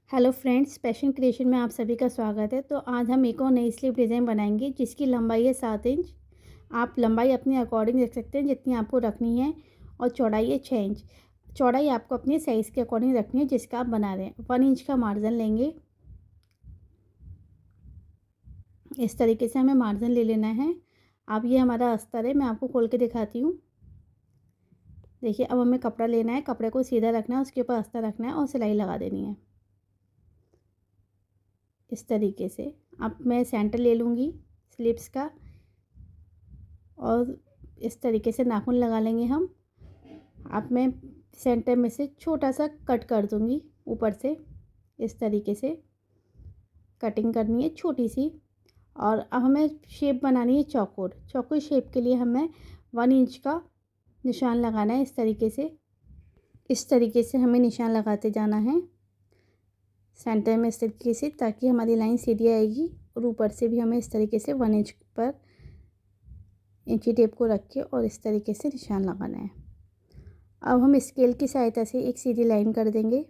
Hello friends, passion creation में आप सभी का स्वागत है। तो आज हम एक और नई स्लीव डिज़ाइन बनाएंगे जिसकी लंबाई है 7 इंच। आप लंबाई अपने अकॉर्डिंग रख सकते हैं जितनी आपको रखनी है, और चौड़ाई है 6 इंच। चौड़ाई आपको अपने साइज़ के अकॉर्डिंग रखनी है जिसका आप बना रहे हैं। 1 इंच का मार्जिन लेंगे। इस तरीके से हमें मार्जिन ले लेना है। अब ये हमारा अस्तर है, मैं आपको खोल के दिखाती हूँ। देखिए, अब हमें कपड़ा लेना है, कपड़े को सीधा रखना है, उसके ऊपर अस्तर रखना है और सिलाई लगा देनी है इस तरीके से। अब मैं सेंटर ले लूँगी स्लीव्स का, और इस तरीके से नाखून लगा लेंगे हम। अब मैं सेंटर में से छोटा सा कट कर दूँगी ऊपर से। इस तरीके से कटिंग करनी है छोटी सी। और अब हमें शेप बनानी है चौकोर। चौकोर शेप के लिए हमें 1 इंच का निशान लगाना है इस तरीके से। इस तरीके से हमें निशान लगाते जाना है सेंटर में इस तरीके से, ताकि हमारी लाइन सीधी आएगी। और ऊपर से भी हमें इस तरीके से 1 इंच पर इंची टेप को रख के और इस तरीके से निशान लगाना है। अब हम स्केल की सहायता से एक सीधी लाइन कर देंगे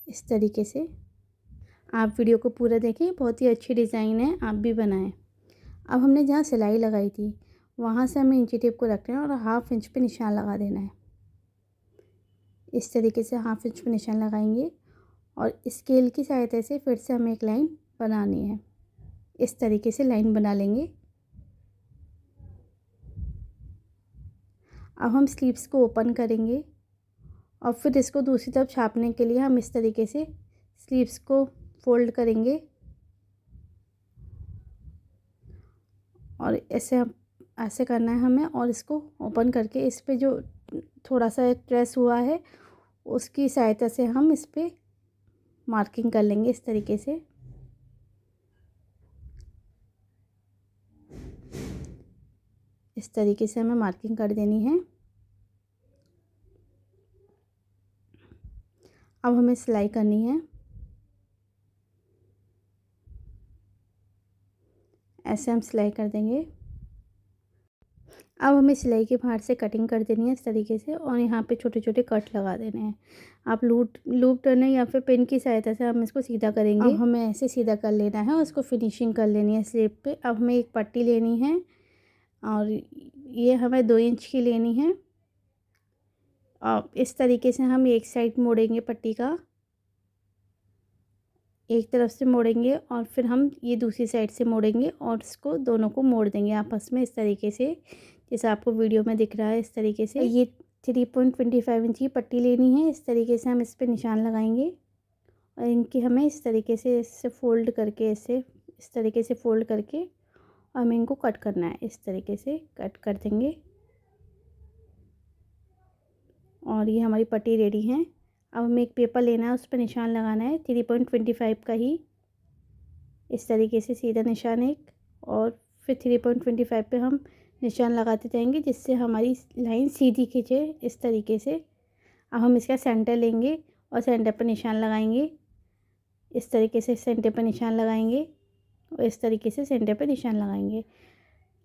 इस तरीके से। आप वीडियो को पूरा देखें, बहुत ही अच्छी डिज़ाइन है, आप भी बनाएं। अब हमने जहाँ सिलाई लगाई थी वहाँ से हमें इंची टेप को रखना है और 1/2 इंच पे निशान लगा देना है। इस तरीके से 1/2 इंच पे निशान लगाएंगे और स्केल की सहायता से फिर से हमें एक लाइन बनानी है। इस तरीके से लाइन बना लेंगे। अब हम स्लीव्स को ओपन करेंगे और फिर इसको दूसरी तरफ छापने के लिए हम इस तरीके से स्लीव्स को फोल्ड करेंगे और ऐसे करना है हमें। और इसको ओपन करके इस पे जो थोड़ा सा ट्रेस हुआ है उसकी सहायता से हम इस पे मार्किंग कर लेंगे इस तरीके से। इस तरीके से हमें मार्किंग कर देनी है। अब हमें सिलाई करनी है। ऐसे हम सिलाई कर देंगे। अब हमें सिलाई के बाहर से कटिंग कर देनी है इस तरीके से, और यहाँ पे छोटे छोटे कट लगा देने हैं। आप लूप टर्नर या फिर पिन की सहायता से हम इसको सीधा करेंगे। अब हमें ऐसे सीधा कर लेना है और उसको फिनिशिंग कर लेनी है स्लीव पे। अब हमें एक पट्टी लेनी है और ये हमें 2 इंच की लेनी है। अब इस तरीके से हम एक साइड मोड़ेंगे पट्टी का, एक तरफ से मोड़ेंगे और फिर हम ये दूसरी साइड से मोड़ेंगे और इसको दोनों को मोड़ देंगे आपस में इस तरीके से, जैसे आपको वीडियो में दिख रहा है इस तरीके से। ये 3.25 इंच की पट्टी लेनी है। इस तरीके से हम इस पर निशान लगाएंगे और इनकी हमें इस तरीके से इससे फोल्ड करके इस तरीके से फोल्ड करके और हमें इनको कट करना है। इस तरीके से कट कर देंगे और ये हमारी पट्टी रेडी है। अब हमें एक पेपर लेना है, उस पर निशान लगाना है 3.25 का ही। इस तरीके से सीधा निशान एक, और फिर 3.25 पे हम निशान लगाते जाएंगे जिससे हमारी लाइन सीधी खींचे इस तरीके से। अब हम इसका सेंटर लेंगे और सेंटर पर निशान लगाएंगे। इस तरीके से सेंटर पर निशान लगाएंगे और इस तरीके से सेंटर पर निशान लगाएंगे।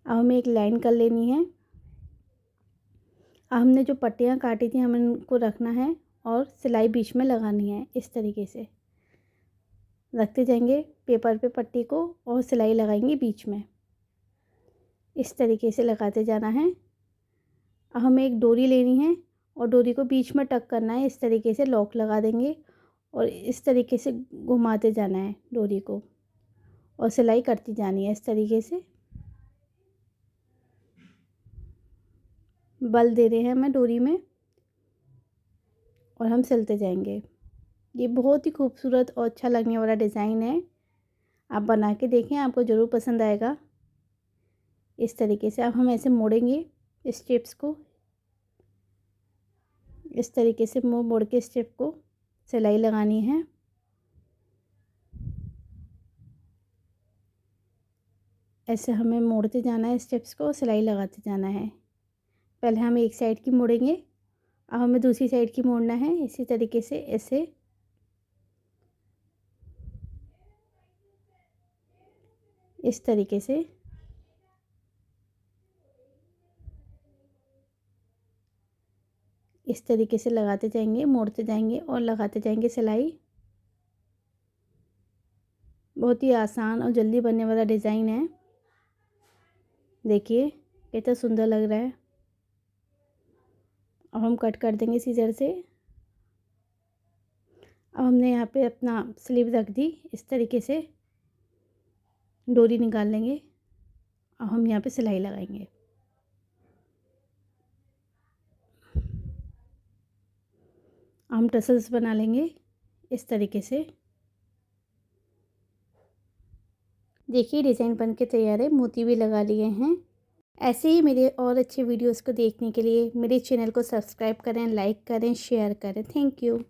अब हमें एक लाइन कर लेनी है। अब हमने जो पट्टियाँ काटी थी हमें उनको रखना है और सिलाई बीच में लगानी है। इस तरीके से रखते जाएंगे पेपर पे पट्टी को और सिलाई लगाएंगे बीच में। इस तरीके से लगाते जाना है। अब हमें एक डोरी लेनी है और डोरी को बीच में टक करना है। इस तरीके से लॉक लगा देंगे और इस तरीके से घुमाते जाना है डोरी को और सिलाई करती जानी है इस तरीके से। बल दे रहे हैं हमें डोरी में और हम सिलते जाएंगे। ये बहुत ही खूबसूरत और अच्छा लगने वाला डिज़ाइन है। आप बना के देखें, आपको ज़रूर पसंद आएगा। इस तरीके से अब हम ऐसे मोड़ेंगे स्टेप्स को। इस तरीके से मोड़ मोड़ के स्टेप को सिलाई लगानी है। ऐसे हमें मोड़ते जाना है स्टेप्स को, सिलाई लगाते जाना है। पहले हम एक साइड की मोड़ेंगे, अब हमें दूसरी साइड की मोड़ना है। इसी तरीके से ऐसे इस तरीके से इस तरीके से लगाते जाएंगे, मोड़ते जाएंगे और लगाते जाएंगे सिलाई। बहुत ही आसान और जल्दी बनने वाला डिज़ाइन है। देखिए कितना सुंदर लग रहा है। अब हम कट कर देंगे सीजर से। अब हमने यहाँ पे अपना स्लीव रख दी, इस तरीके से डोरी निकाल लेंगे। अब हम यहाँ पे सिलाई लगाएंगे। हम टसल्स बना लेंगे इस तरीके से। देखिए डिज़ाइन बन के तैयार है, मोती भी लगा लिए हैं। ऐसे ही मेरे और अच्छे वीडियोस को देखने के लिए मेरे चैनल को सब्सक्राइब करें, लाइक करें, शेयर करें। Thank you.